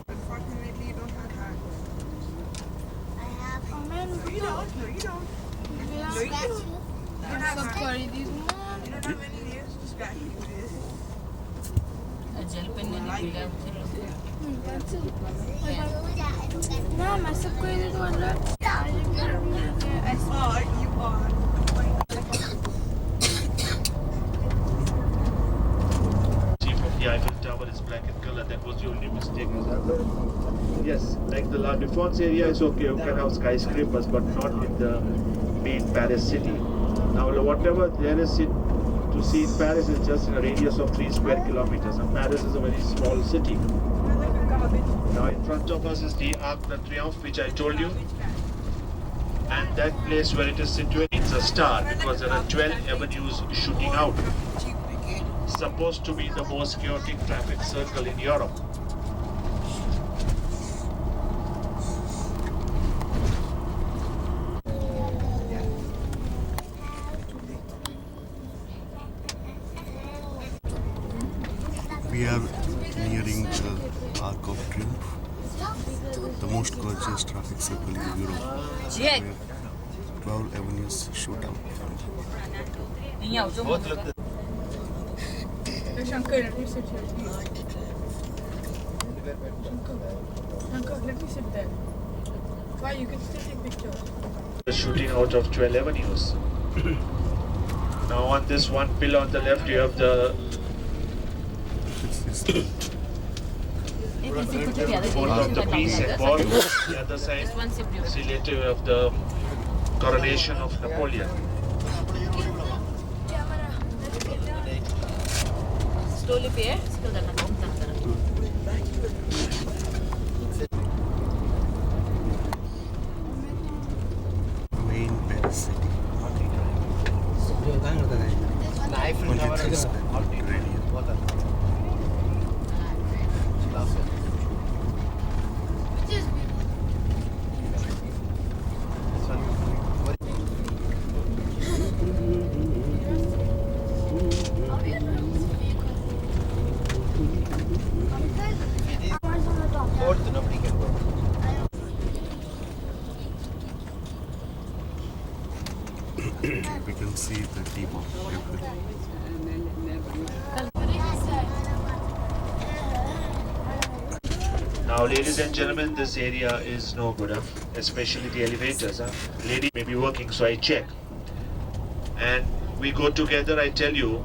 Unfortunately, you don't have that. I have. No, you don't. No, you don't. No, you don't. You don't have that. You don't have any nails to scratch you with. Gel pen नहीं मिला ना मैं सबको ये तो अंदर Oh, you are. Chief of the Eiffel Tower is black in color. That was the only mistake. Yes, like the La Défense area is okay. You can have skyscrapers, but not in the main Paris city. Now, whatever there is to see in Paris is just in a radius of 3 square kilometers. And Paris is a very small city. Now, in front of us is the Arc de Triomphe, which I told you. And that place where it is situated is a star because there are 12 avenues shooting out. Supposed to be the most chaotic traffic circle in Europe. We are nearing the Arc of Triomphe, the most gorgeous traffic circle in Europe, Jack where 12 avenues shoot out. नहीं आओ जो Shankar, let me sit here, please. Shankar, let me sit there. Why? You can still take pictures. The shooting out of 12 avenues. Now on this one pillar on the left you have the It's this एक ऐसे कुछ भी आता wall of the peace and war. The other side One sip is relative of the coronation of Napoleon. slowly पे है इसको करना कौन करना main Paris city. 23 square radius. We can see the tip of Eiffel. Now ladies and gentlemen, this area is no good, especially the elevators. Lady may be working, so I check. And we go together, I tell you,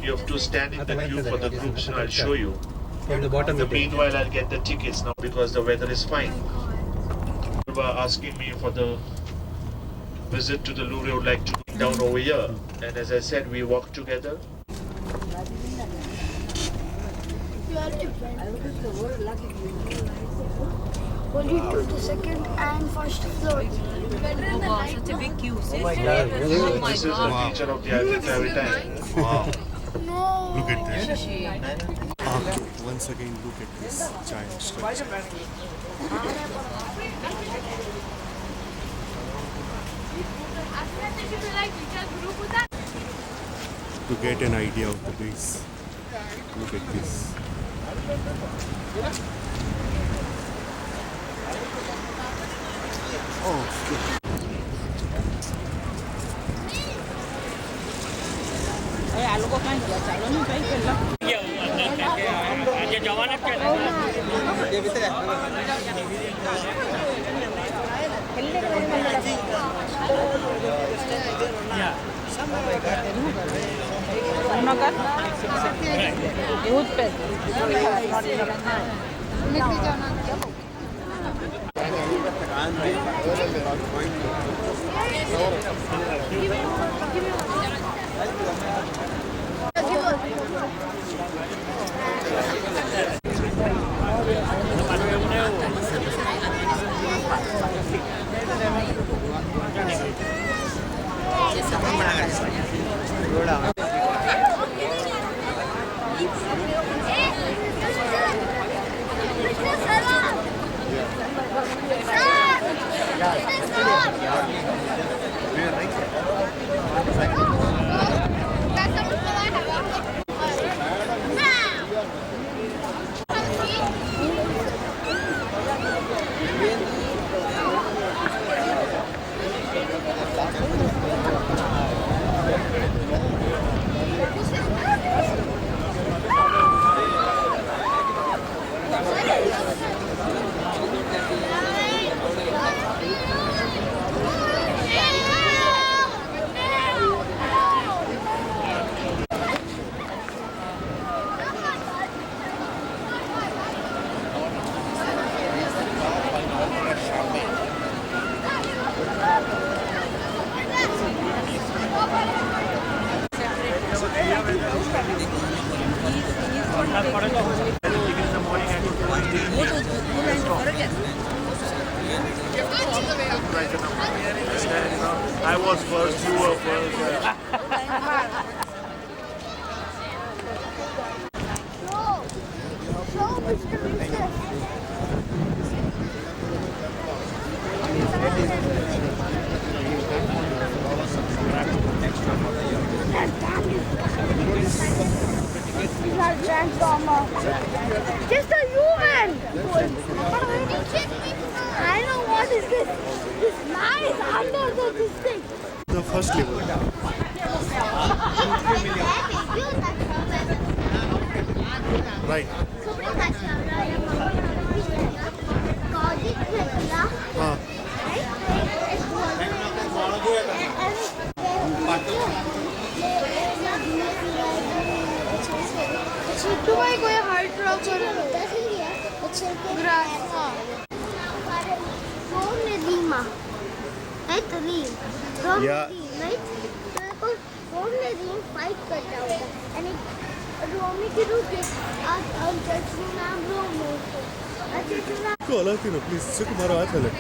you have to stand in the queue for the groups, and I'll show you. From the bottom you take. Meanwhile, I'll get the tickets now because the weather is fine. You were asking me for the visit to the Louvre, I would like to go down over here. And as I said, we walk together. Only to the second and first floor. Oh wow, such a big queue. Oh my God, really? Oh my This is the God. feature of the Eiffel Tower time. Wow, No. look at this. She- Once again, look at this giant structure. To get an idea of the base, look at this. Oh, आलू को कहाँ किया चालू नहीं भाई पहला Youth pet. I was first, you were first. Show Mr. Mister. Not transformer. Just a human. I know what is this. This man is under this thing. The first level. Right. हाँ. तुम्हारे कोई hard drop करो grass Yeah. Fight करता होता and रोमी की रूप के आज नाम रोमो अच्छा को अलग थी ना प्लीज से तुम्हारा हाथ अलग.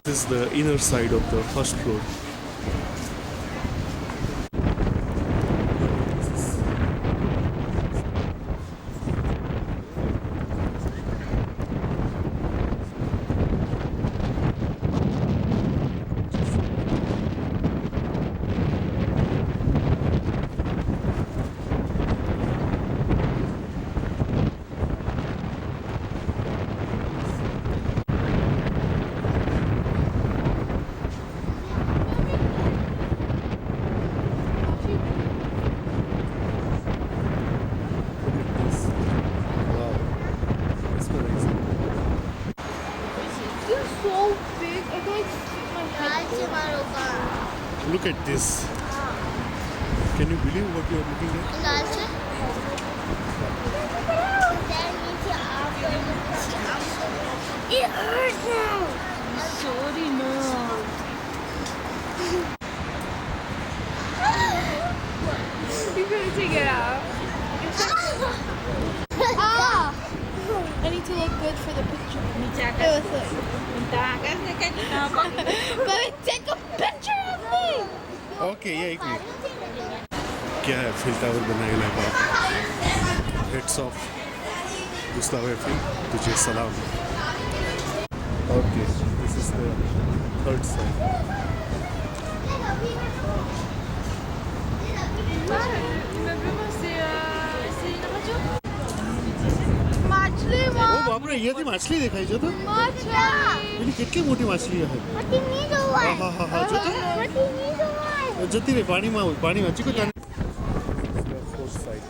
This is the inner side of the first floor. Look at this. Can you believe what you are looking at? It hurts now. Sorry, no. You're gonna take it out. Ah! I need to look good for the picture. Minta It was like, but take a picture of me. Okay, yeah, एक minute. क्या है fill tower बनाएगा बाप. Heads off. Gustavo Eiffel, तुझे सलाम. Okay, this is the third side. माछली ओ बापरे ये ती माछली देखाई जो तो. પેલી કેટલી મોટી માછલી છે. હા હા હા જો તો જતી રહી પાણીમાં હજી કોઈ તાને. Fourth side.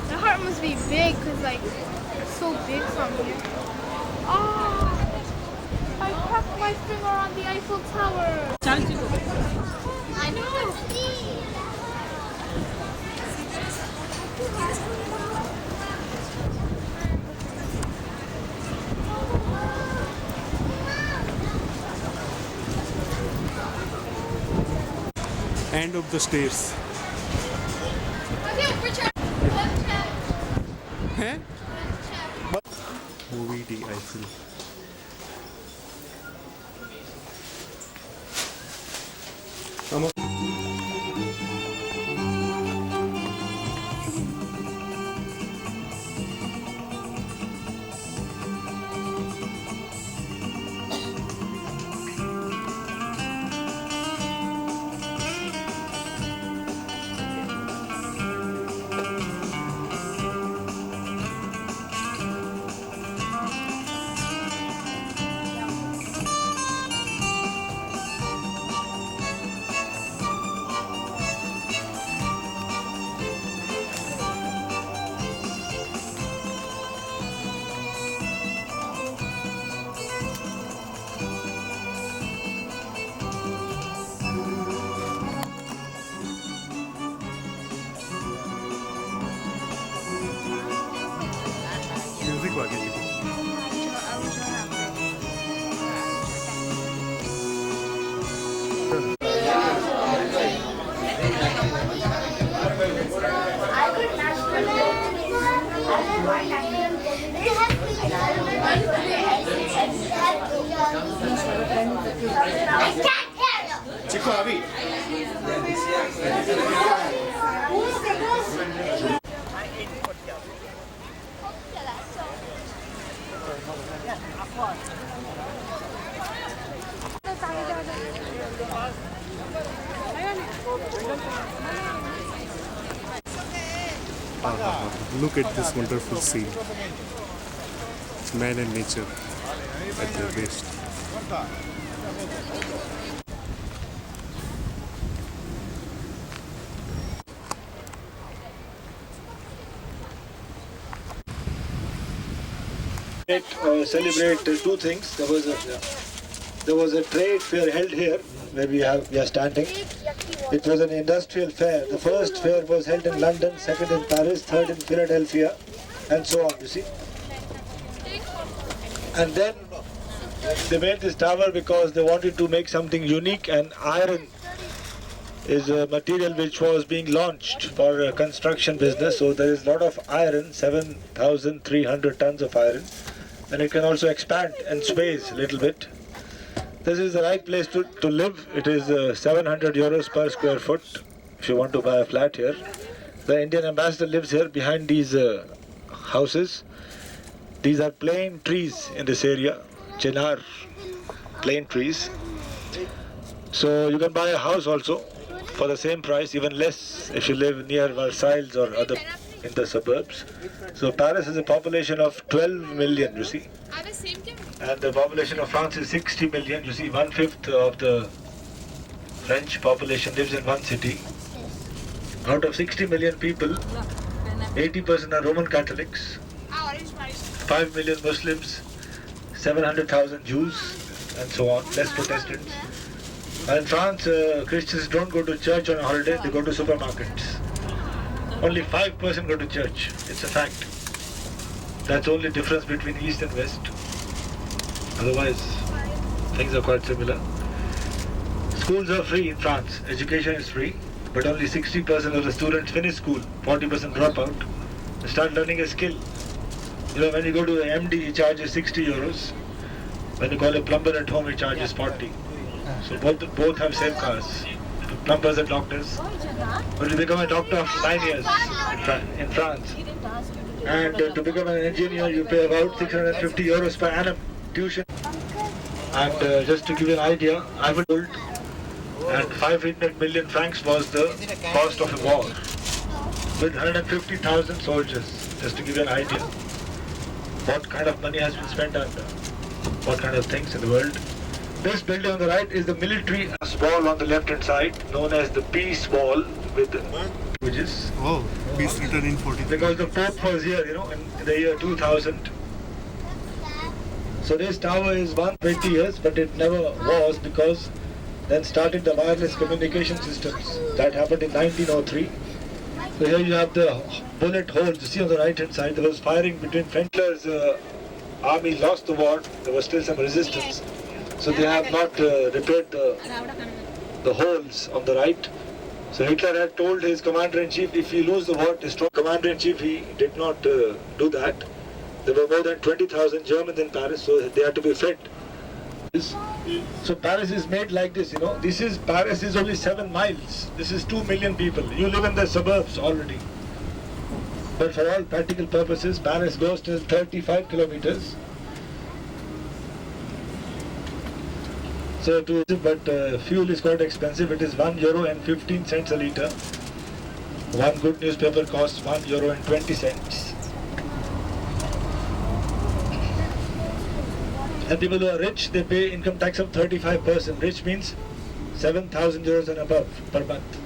My heart must be big because like it's so big from here. Oh, I cracked my finger on the Eiffel Tower. चल Chico. I know. End of the stairs. Okay, Richard. हैं? Movie D Eiffel. Chico अभी Look at this wonderful scene. It's man and nature at their best. Celebrate two things. There was a trade fair held here where we are standing. It was an industrial fair. The first fair was held in London, second in Paris, third in Philadelphia, and so on. You see. And then they made this tower because they wanted to make something unique, and iron is a material which was being launched for a construction business. So there is a lot of iron, 7,300 tons of iron, and it can also expand in space a little bit. This is the right place to live. It is 700 euros per square foot if you want to buy a flat here. The Indian ambassador lives here behind these houses. These are plane trees in this area, Chinar plane trees. So you can buy a house also for the same price, even less if you live near Versailles or other in the suburbs. So Paris has a population of 12 million, you see. And the population of France is 60 million. You see, 1/5 of the French population lives in one city. Out of 60 million people, 80% are Roman Catholics, 5 million Muslims, 700,000 Jews, and so on, less Protestants. And in France, Christians don't go to church on a holiday, they go to supermarkets. Only 5% go to church. It's a fact. That's the only difference between East and West. Otherwise, things are quite similar. Schools are free in France. Education is free, but only 60% of the students finish school. 40% drop out. They start learning a skill. You know, when you go to the MD, he charges 60 euros. When you call a plumber at home, he charges 40. So both have same cars. Plumbers and doctors. But you become a doctor after 9 years in France. And to become an engineer, you pay about 650 euros per annum tuition. And just to give you an idea, I was told, and 500 million francs was the cost of a war with 150,000 soldiers. Just to give you an idea, what kind of money has been spent on what kind of things in the world. This building on the right is the military wall on the left-hand side, known as the Peace Wall, with images. Oh, peace written in 40. Because the Pope was here, you know, in the year 2000. So this tower is 120 years, but it never was because then started the wireless communication systems. That happened in 1903. So here you have the bullet holes. You see on the right-hand side, there was firing between French's army lost the war. There was still some resistance. So they have not repaired the holes on the right. So Hitler had told his commander-in-chief, if we lose the war, destroy. Commander-in-chief, he did not do that. There were more than 20,000 Germans in Paris, so they had to be fed. So Paris is made like this, you know. Paris is only 7 miles. This is 2 million people. You live in the suburbs already. But for all practical purposes, Paris goes till 35 kilometers. So fuel is quite expensive. It is €1.15 a litre. One good newspaper costs €1.20. And people who are rich, they pay income tax of 35%. Rich means 7,000 euros and above per month.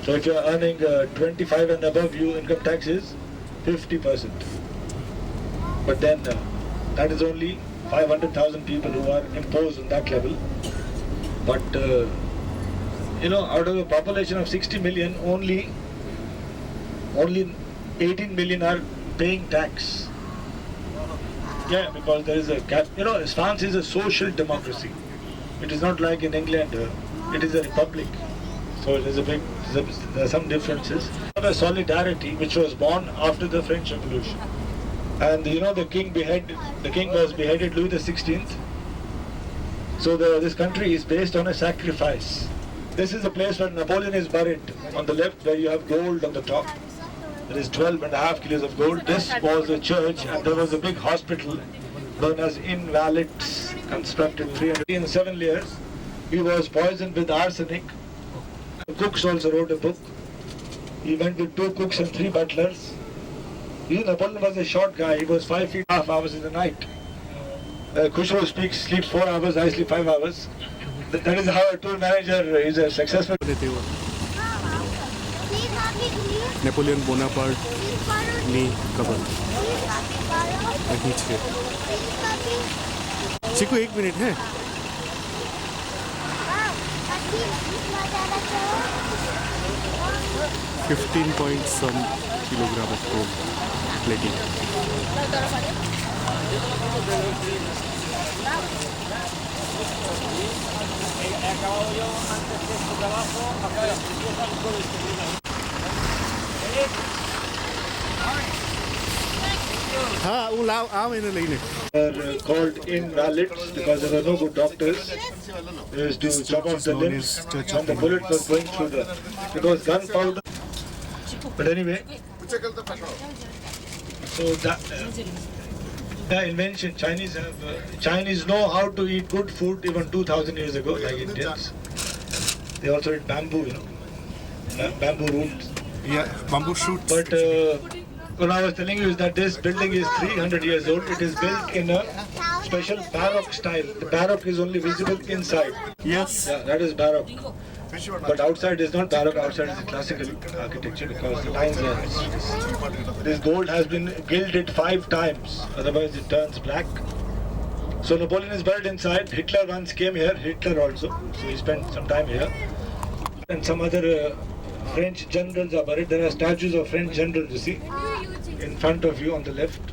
So if you are earning 25 and above, your income tax is 50%. But then that is only 500,000 people who are imposed on that level. But you know, out of a population of 60 million, only 18 million are paying tax. Yeah, because there is a cap. You know, France is a social democracy. It is not like in England. It is a republic. So there are some differences. A solidarity which was born after the French Revolution. And you know the king was beheaded, Louis the 16th. So this country is based on a sacrifice. This is the place where Napoleon is buried. On the left, where you have gold on the top. There is 12.5 kilos of gold. This was a church, and there was a big hospital known as Invalids, constructed 307 years. He was poisoned with arsenic. The cooks also wrote a book. He went with 2 cooks and 3 butlers. Napoleon was a short guy. He was 5 feet 1/2 hours in the night. Khusro sleeps 4 hours, I sleep 5 hours. That is how a tour manager is a successful. देते हुए Napoleon Bonaparte ની કબર અહીં છે ચીકુ 1 minute હે 15 point some kilogram of gold plating. हाँ वो लाओ आओ मैंने लेने Called invalids because there were no good doctors. They used to chop off the limbs when the bullet was going through the. It was gunpowder. But anyway, so the invention Chinese know how to eat good food even 2,000 years ago, like Indians. They also eat bamboo, bamboo roots. Yeah, bamboo shoots. But what I was telling you is that this building is 300 years old. It is built in a special Baroque style. The Baroque is only visible inside. Yes. Yeah, that is Baroque. But outside is not Baroque. Outside is classical architecture because the lines are. This gold has been gilded 5 times. Otherwise, it turns black. So Napoleon is buried inside. Hitler once came here. Hitler also. So he spent some time here. And some other French generals are buried. There are statues of French generals, you see, in front of you on the left.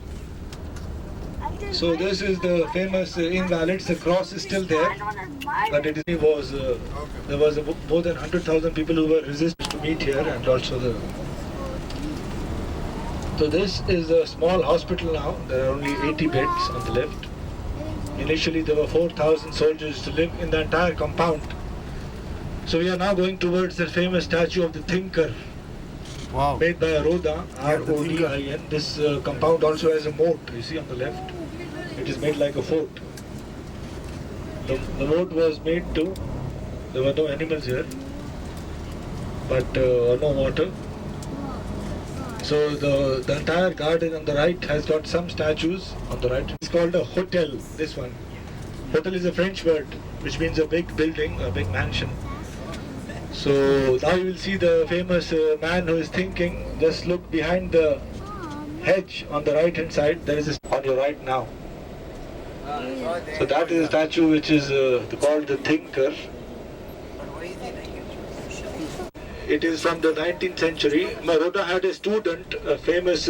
So this is the famous Invalids. The cross is still there, but it was there was more than 100,000 people who were resistant to meet here, and also the. So this is a small hospital now. There are only 80 beds on the left. Initially, there were 4,000 soldiers to live in the entire compound. So we are now going towards the famous statue of the Thinker, Wow. made by Rodin, R-O-D-I-N. This compound also has a moat, you see on the left. It is made like a fort. The moat was made to, there were no animals here, but no water. So the entire garden on the right has got some statues on the right. It's called a hotel, this one. Hotel is a French word, which means a big building, a big mansion. So now you will see the famous man who is thinking. Just look behind the hedge on the right hand side. There is a on your right now. So that is a statue which is called the Thinker. It is from the 19th century. Rodin had a student, a famous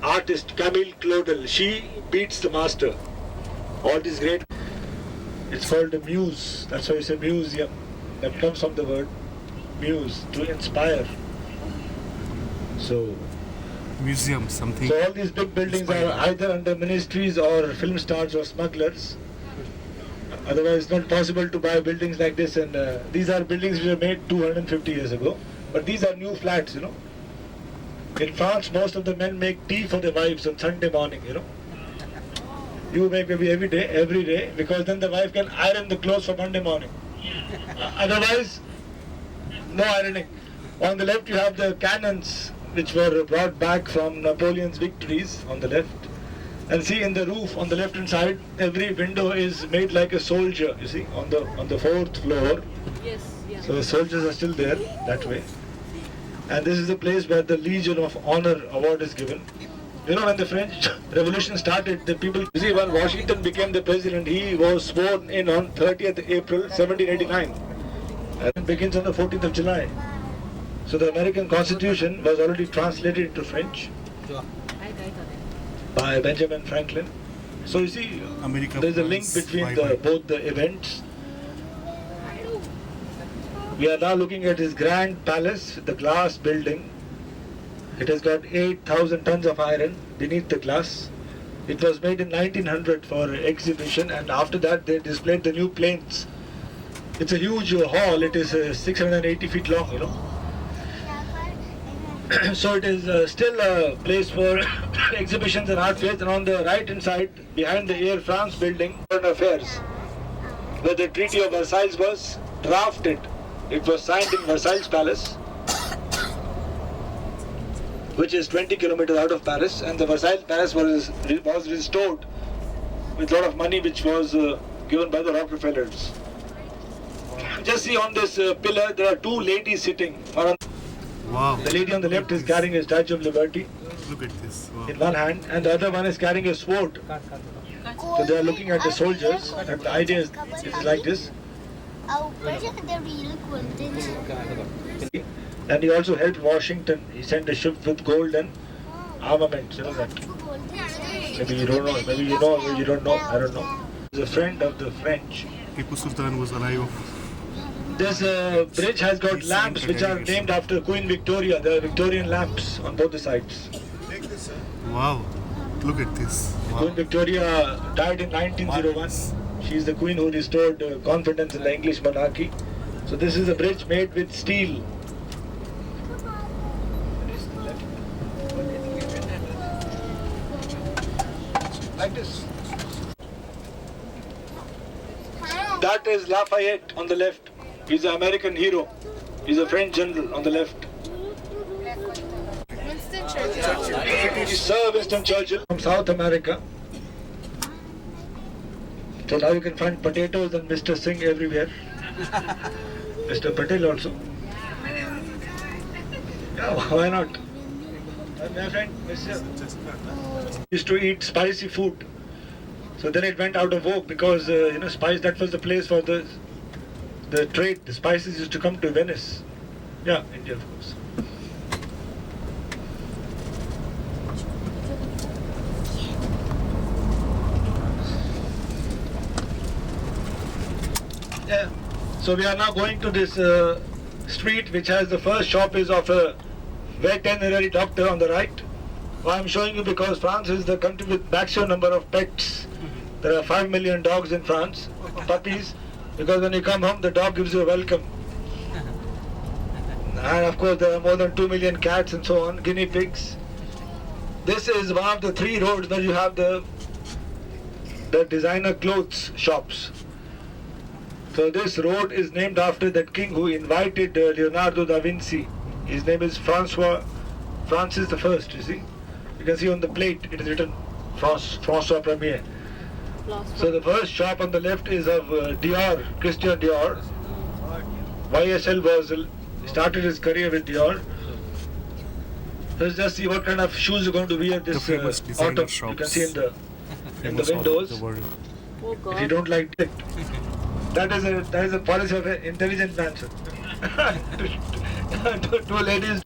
artist, Camille Claudel. She beats the master. All these great. It's called a muse. That's why it's a museum. That comes from the word muse, to inspire. So Museum, something. all these big buildings are either under ministries or film stars or smugglers. Otherwise, it's not possible to buy buildings like this. And these are buildings which were made 250 years ago. But these are new flats, In France, most of the men make tea for their wives on Sunday morning, You make maybe every day, because then the wife can iron the clothes for Monday morning. Otherwise, no ironing. On the left, you have the cannons which were brought back from Napoleon's victories on the left. And see in the roof on the left hand side, every window is made like a soldier, you see, on the 4th floor. Yes, yeah. So the soldiers are still there that way. And this is the place where the Legion of Honor award is given. When the French Revolution started, the people, you see, when Washington became the president, he was sworn in on 30th April 1789. And it begins on the 14th of July. So the American Constitution was already translated into French by Benjamin Franklin. So you see, America there's a link France, between bye-bye. both the events. We are now looking at his grand palace, the glass building. It has got 8,000 tons of iron beneath the glass. It was made in 1900 for exhibition, and after that they displayed the new planes. It's a huge hall. It is 680 feet long, you know. So it is still a place for exhibitions and art fairs. And on the right hand side, behind the Air France building, Foreign Affairs, where the Treaty of Versailles was drafted. It was signed in Versailles Palace, which is 20 kilometers out of Paris, and the Versailles Palace was restored with a lot of money which was given by the Rockefellers. Just see on this pillar, there are two ladies sitting. Wow. The lady on the left is carrying a Statue of Liberty Look at this. Wow. in one hand, and the other one is carrying a sword. So they are looking at the soldiers, and the idea is like this. And he also helped Washington. He sent a ship with gold and armaments, you know that. Maybe you don't know, maybe you know, maybe you don't know, I don't know. He's a friend of the French. Tipu Sultan was alive. This bridge has got lamps which are named after Queen Victoria. There are Victorian lamps on both the sides. Wow. Look at this. Wow. Queen Victoria died in 1901. She is the queen who restored confidence in the English monarchy. So this is a bridge made with steel. Like this. That is Lafayette on the left. He's an American hero. He's a French general on the left. Winston Churchill. Sir Winston Churchill from South America. So now you can find potatoes and Mr. Singh everywhere. Mr. Patel also. Yeah, why not? My friend, Mr. used to eat spicy food. So then it went out of vogue because spice, that was the place for the trade. The spices used to come to Venice. Yeah, India of course. Yeah. So we are now going to this street which has the first shop is of a veterinary doctor on the right. Why I'm showing you because France is the country with maximum number of pets. There are 5 million dogs in France, puppies, because when you come home the dog gives you a welcome. And of course there are more than 2 million cats and so on, guinea pigs. This is one of the 3 roads where you have the designer clothes shops. So this road is named after that king who invited Leonardo da Vinci. His name is Francis I, you see. You can see on the plate it is written François Premier. So the first shop on the left is of Dior, Christian Dior. YSL started his career with Dior. Let's just see what kind of shoes you're going to wear this autumn. shops. You can see in the windows. If you don't like it, that is a policy of an intelligent man, sir. Two ladies.